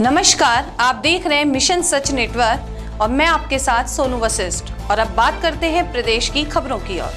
नमस्कार, आप देख रहे हैं मिशन सच नेटवर्क और मैं आपके साथ सोनू वशिष्ठ। और अब बात करते हैं प्रदेश की खबरों की ओर।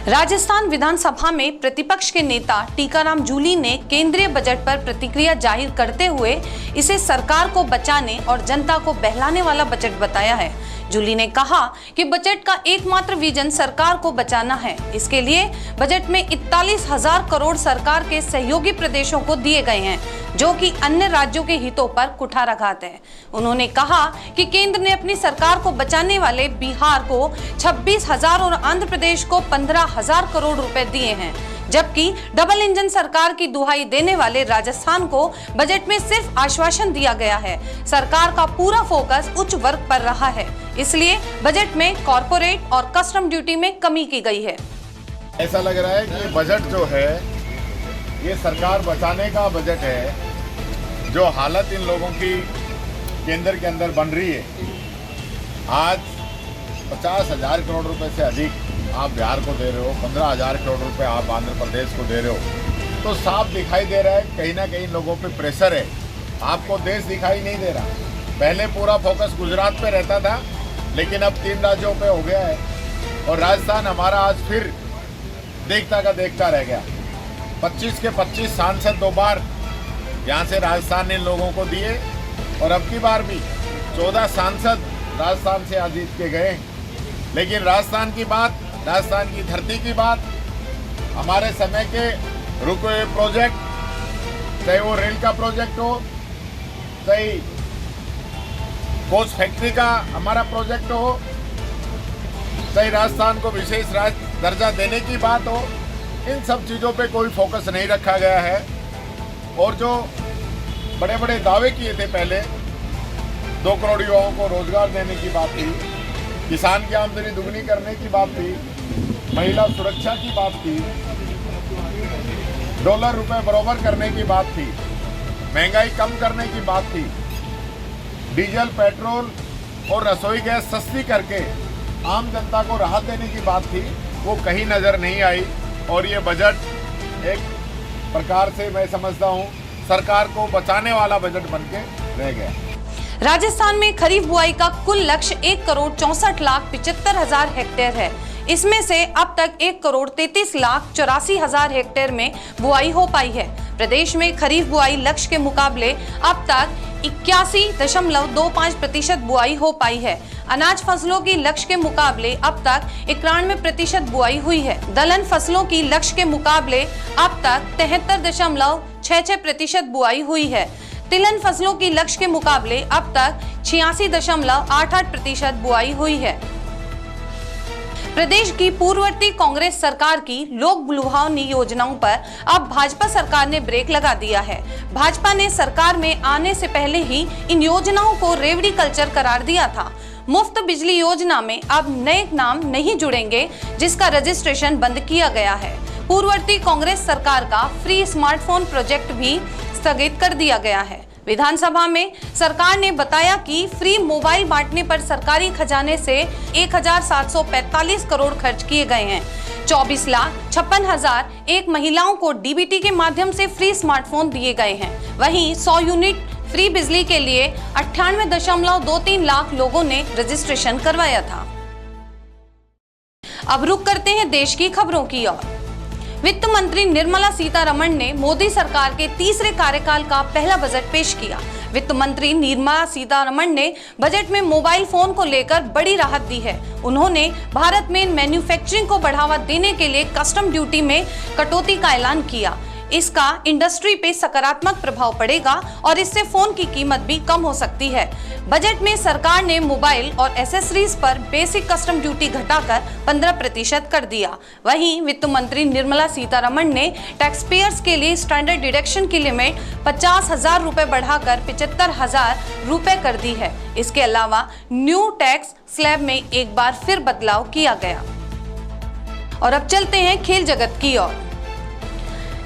राजस्थान विधानसभा में प्रतिपक्ष के नेता टीकाराम जूली ने केंद्रीय बजट पर प्रतिक्रिया जाहिर करते हुए इसे सरकार को बचाने और जनता को बहलाने वाला बजट बताया है। जूली ने कहा कि बजट का एकमात्र विजन सरकार को बचाना है। इसके लिए बजट में 41,000 करोड़ सरकार के सहयोगी प्रदेशों को दिए गए हैं, जो कि अन्य राज्यों के हितों पर कुठाराघात है। उन्होंने कहा कि केंद्र ने अपनी सरकार को बचाने वाले बिहार को 26,000 और आंध्र प्रदेश को 15,000 करोड़ रुपए दिए हैं, जबकि डबल इंजन सरकार की दुहाई देने वाले राजस्थान को बजट में सिर्फ आश्वासन दिया गया है। सरकार का पूरा फोकस उच्च वर्ग पर रहा है, इसलिए बजट में कॉर्पोरेट और कस्टम ड्यूटी में कमी की गई है। ऐसा लग रहा है कि बजट जो है ये सरकार बचाने का बजट है। जो हालत इन लोगों की केंद्र के अंदर बन रही है, आज 50,000 करोड़ रुपए से अधिक आप बिहार को दे रहे हो, 15,000 करोड़ रुपए आप आंध्र प्रदेश को दे रहे हो, तो साफ दिखाई दे रहा है कहीं ना कहीं लोगों पे प्रेशर है। आपको देश दिखाई नहीं दे रहा। पहले पूरा फोकस गुजरात पे रहता था, लेकिन अब 3 राज्यों पे हो गया है और राजस्थान हमारा आज फिर देखता का देखता रह गया। 25 के 25 सांसद 2 बार यहाँ से राजस्थान ने इन लोगों को दिए और अब की बार भी 14 सांसद राजस्थान से आज जीत के गए। लेकिन राजस्थान की बात, राजस्थान की धरती की बात, हमारे समय के रुके हुए प्रोजेक्ट, चाहे वो रेल का प्रोजेक्ट हो, चाहे कोच फैक्ट्री का हमारा प्रोजेक्ट हो, चाहे राजस्थान को विशेष राज्य दर्जा देने की बात हो, इन सब चीज़ों पे कोई फोकस नहीं रखा गया है। और जो बड़े बड़े दावे किए थे पहले, 2 करोड़ युवाओं को रोजगार देने की बात थी, किसान की आमदनी दुगनी करने की बात थी, महिला सुरक्षा की बात थी, डॉलर रुपए बराबर करने की बात थी, महंगाई कम करने की बात थी, डीजल पेट्रोल और रसोई गैस सस्ती करके आम जनता को राहत देने की बात थी, वो कहीं नजर नहीं आई। और ये बजट एक प्रकार से मैं समझता हूँ सरकार को बचाने वाला बजट बन के रह गया। राजस्थान में खरीफ बुआई का कुल लक्ष्य 1,64,75,000 हेक्टेयर है। इसमें से अब तक 1,33,84,000 हेक्टेयर में बुआई हो पाई है। प्रदेश में खरीफ बुआई लक्ष्य के मुकाबले अब तक 81.25% बुआई हो पाई है। अनाज फसलों की लक्ष्य के मुकाबले अब तक 91% बुआई हुई है। दलहन फसलों की लक्ष्य के मुकाबले अब तक 73.66% बुआई हुई है। तिलहन फसलों की लक्ष्य के मुकाबले अब तक 86.88% बुआई हुई है। प्रदेश की पूर्ववर्ती कांग्रेस सरकार की लोक लुभावनी योजनाओं पर अब भाजपा सरकार ने ब्रेक लगा दिया है। भाजपा ने सरकार में आने से पहले ही इन योजनाओं को रेवड़ी कल्चर करार दिया था। मुफ्त बिजली योजना में अब नए नाम नहीं जुड़ेंगे, जिसका रजिस्ट्रेशन बंद किया गया है। पूर्ववर्ती कांग्रेस सरकार का फ्री स्मार्टफोन प्रोजेक्ट भी स्थगित कर दिया गया है। विधानसभा में सरकार ने बताया कि फ्री मोबाइल बांटने पर सरकारी खजाने से 1,745 करोड़ खर्च किए गए हैं। 24,56,001 महिलाओं को डीबीटी के माध्यम से फ्री स्मार्टफोन दिए गए हैं। वहीं 100 यूनिट फ्री बिजली के लिए 98.23 लाख लोगों ने रजिस्ट्रेशन करवाया था। अब रुक करते हैं देश की खबरों की ओर। वित्त मंत्री निर्मला सीतारमण ने मोदी सरकार के तीसरे कार्यकाल का पहला बजट पेश किया। वित्त मंत्री निर्मला सीतारमण ने बजट में मोबाइल फोन को लेकर बड़ी राहत दी है। उन्होंने भारत में मैन्युफैक्चरिंग को बढ़ावा देने के लिए कस्टम ड्यूटी में कटौती का ऐलान किया। इसका इंडस्ट्री पे सकारात्मक प्रभाव पड़ेगा और इससे फोन की कीमत भी कम हो सकती है। बजट में सरकार ने मोबाइल और एसेसरीज पर बेसिक कस्टम ड्यूटी घटाकर 15% कर दिया। वहीं वित्त मंत्री निर्मला सीतारमण ने टैक्स पेयर्स के लिए स्टैंडर्ड डिडक्शन की लिमिट 50,000 रुपए बढ़ाकर 75,000 रुपए कर दी है। इसके अलावा न्यू टैक्स स्लैब में एक बार फिर बदलाव किया गया। और अब चलते हैं खेल जगत की ओर।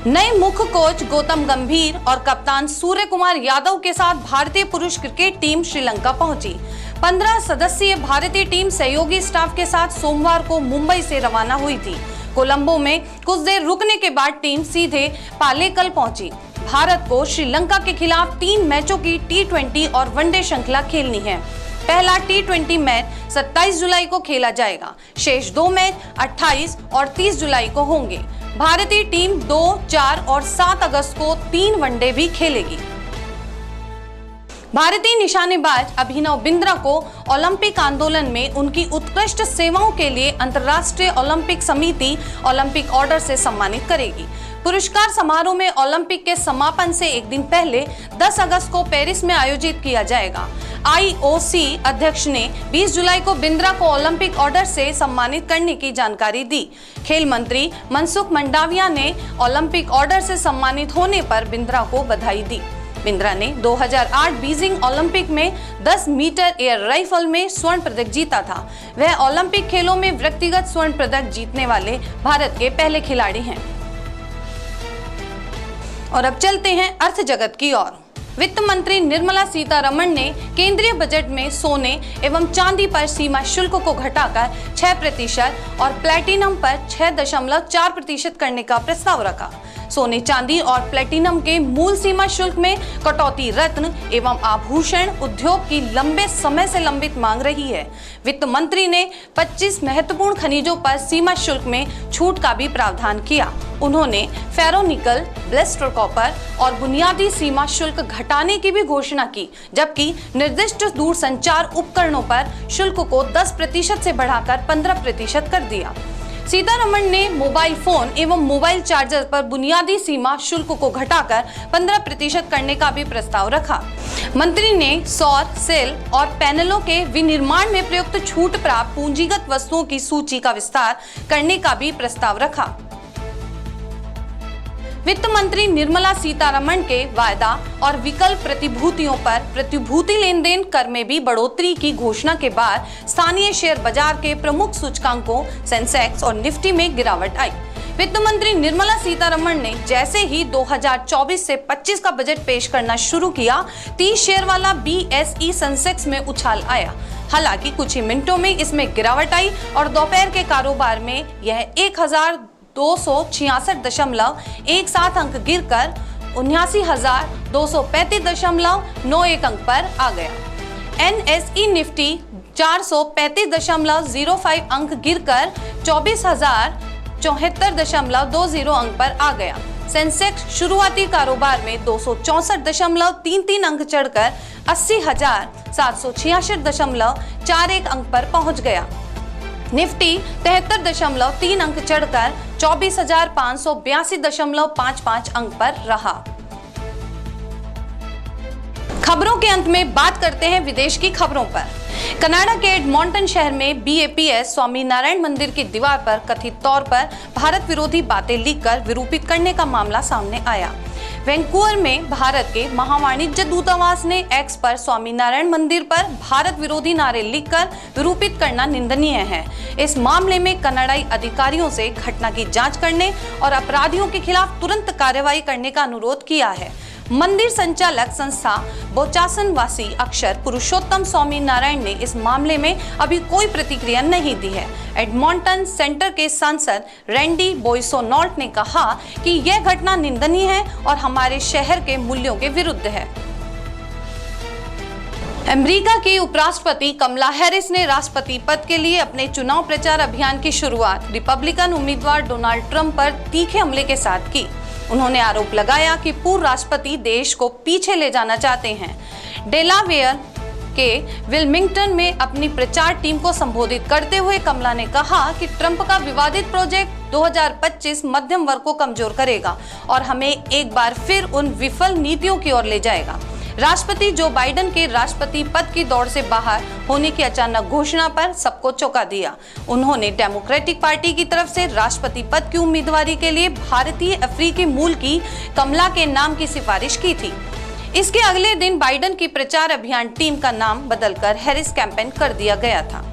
नए मुख्य कोच गौतम गंभीर और कप्तान सूर्य कुमार यादव के साथ भारतीय पुरुष क्रिकेट टीम श्रीलंका पहुंची। 15 सदस्यीय भारतीय टीम सहयोगी स्टाफ के साथ सोमवार को मुंबई से रवाना हुई थी। कोलंबो में कुछ देर रुकने के बाद टीम सीधे पालेकल पहुंची। भारत को श्रीलंका के खिलाफ 3 मैचों की T20 और वनडे श्रृंखला खेलनी है। पहला T20 मैच 27 जुलाई को खेला जाएगा। शेष 2 मैच 28 और 30 जुलाई को होंगे। भारतीय टीम 2, 4 और 7 अगस्त को 3 वनडे भी खेलेगी। भारतीय निशानेबाज अभिनव बिंद्रा को ओलंपिक आंदोलन में उनकी उत्कृष्ट सेवाओं के लिए अंतर्राष्ट्रीय ओलंपिक समिति ओलंपिक ऑर्डर से सम्मानित करेगी। पुरस्कार समारोह में ओलंपिक के समापन से एक दिन पहले 10 अगस्त को पेरिस में आयोजित किया जाएगा। IOC अध्यक्ष ने 20 जुलाई को बिंद्रा को ओलंपिक ऑर्डर से सम्मानित करने की जानकारी दी। खेल मंत्री मनसुख मंडाविया ने ओलंपिक ऑर्डर से सम्मानित होने पर बिंद्रा को बधाई दी। बिंद्रा ने 2008 बीजिंग ओलंपिक में 10 मीटर एयर राइफल में स्वर्ण पदक जीता था। वह ओलंपिक खेलों में व्यक्तिगत स्वर्ण पदक जीतने वाले भारत के पहले खिलाड़ी हैं। और अब चलते हैं अर्थ जगत की ओर। वित्त मंत्री निर्मला सीतारमण ने केंद्रीय बजट में सोने एवं चांदी पर सीमा शुल्क को घटाकर 6% और प्लेटिनम पर 6.4% करने का प्रस्ताव रखा। सोने, चांदी और प्लेटिनम के मूल सीमा शुल्क में कटौती रत्न एवं आभूषण उद्योग की लंबे समय से लंबित मांग रही है। वित्त मंत्री ने 25 महत्वपूर्ण खनिजों पर सीमा शुल्क में छूट का भी प्रावधान किया। उन्होंने फेरोनिकल, ब्लेस्टर कॉपर और बुनियादी सीमा शुल्क घटाने की भी घोषणा की, जबकि निर्दिष्ट दूरसंचार उपकरणों पर शुल्क को 10% से बढ़ाकर 15% कर दिया। सीतारमण ने मोबाइल फोन एवं मोबाइल चार्जर पर बुनियादी सीमा शुल्क को घटाकर 15% करने का भी प्रस्ताव रखा। मंत्री ने सौर सेल और पैनलों के विनिर्माण में प्रयुक्त छूट प्राप्त पूंजीगत वस्तुओं की सूची का विस्तार करने का भी प्रस्ताव रखा। वित्त मंत्री निर्मला सीतारमण के वायदा और विकल्प प्रतिभूतियों पर प्रतिभूति लेन देन कर में भी बढ़ोतरी की घोषणा के बाद स्थानीय शेयर बाजार के प्रमुख सूचकांकों सेंसेक्स और निफ्टी में गिरावट आई। वित्त मंत्री निर्मला सीतारमण ने जैसे ही 2024 से 25 का बजट पेश करना शुरू किया, 30 शेयर वाला BSE सेंसेक्स में उछाल आया। हालांकि कुछ ही मिनटों में इसमें गिरावट आई और दोपहर के कारोबार में यह 1266.17 अंक गिरकर 79,235.91 अंक पर आ गया। NSE निफ्टी 435.05 अंक गिरकर 24,074.20 अंक पर आ गया। सेंसेक्स शुरुआती कारोबार में 264.33 अंक चढ़कर 80,766.41 अंक पर पहुंच गया। निफ्टी 73.3 अंक चढ़कर 24,582.55 अंक पर रहा। खबरों के अंत में बात करते हैं विदेश की खबरों पर। कनाडा के एडमॉन्टन शहर में BAPS स्वामी नारायण मंदिर की दीवार पर कथित तौर पर भारत विरोधी बातें लिखकर विरूपित करने का मामला सामने आया। वैंकूवर में भारत के महावाणिज्य दूतावास ने X पर स्वामी नारायण मंदिर पर भारत विरोधी नारे लिखकर विरूपित करना निंदनीय है। इस मामले में कनाडाई अधिकारियों से घटना की जांच करने और अपराधियों के खिलाफ तुरंत कार्रवाई करने का अनुरोध किया है। मंदिर संचालक संस्था बोचासन वासी अक्षर पुरुषोत्तम स्वामी नारायण ने इस मामले में अभी कोई प्रतिक्रिया नहीं दी है। एडमॉन्टन सेंटर के सांसद रैंडी बोइसोनॉल्ट ने कहा कि यह घटना निंदनीय है और हमारे शहर के मूल्यों के विरुद्ध है। अमेरिका की उपराष्ट्रपति कमला हैरिस ने राष्ट्रपति पद के लिए अपने चुनाव प्रचार अभियान की शुरुआत रिपब्लिकन उम्मीदवार डोनाल्ड ट्रंप पर तीखे हमले के साथ की। उन्होंने आरोप लगाया कि पूर्व राष्ट्रपति देश को पीछे ले जाना चाहते हैं। डेलावेयर के विल्मिंगटन में अपनी प्रचार टीम को संबोधित करते हुए कमला ने कहा कि ट्रंप का विवादित प्रोजेक्ट 2025 मध्यम वर्ग को कमजोर करेगा और हमें एक बार फिर उन विफल नीतियों की ओर ले जाएगा। राष्ट्रपति जो बाइडेन के राष्ट्रपति पद की दौड़ से बाहर होने की अचानक घोषणा पर सबको चौंका दिया। उन्होंने डेमोक्रेटिक पार्टी की तरफ से राष्ट्रपति पद की उम्मीदवारी के लिए भारतीय अफ्रीकी मूल की कमला के नाम की सिफारिश की थी। इसके अगले दिन बाइडेन की प्रचार अभियान टीम का नाम बदलकर हैरिस कैंपेन कर दिया गया था।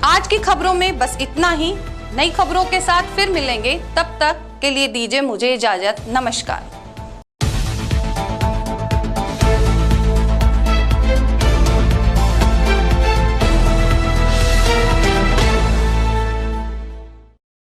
आज की खबरों में बस इतना ही। नई खबरों के साथ फिर मिलेंगे, तब तक के लिए दीजिए मुझे इजाजत। नमस्कार।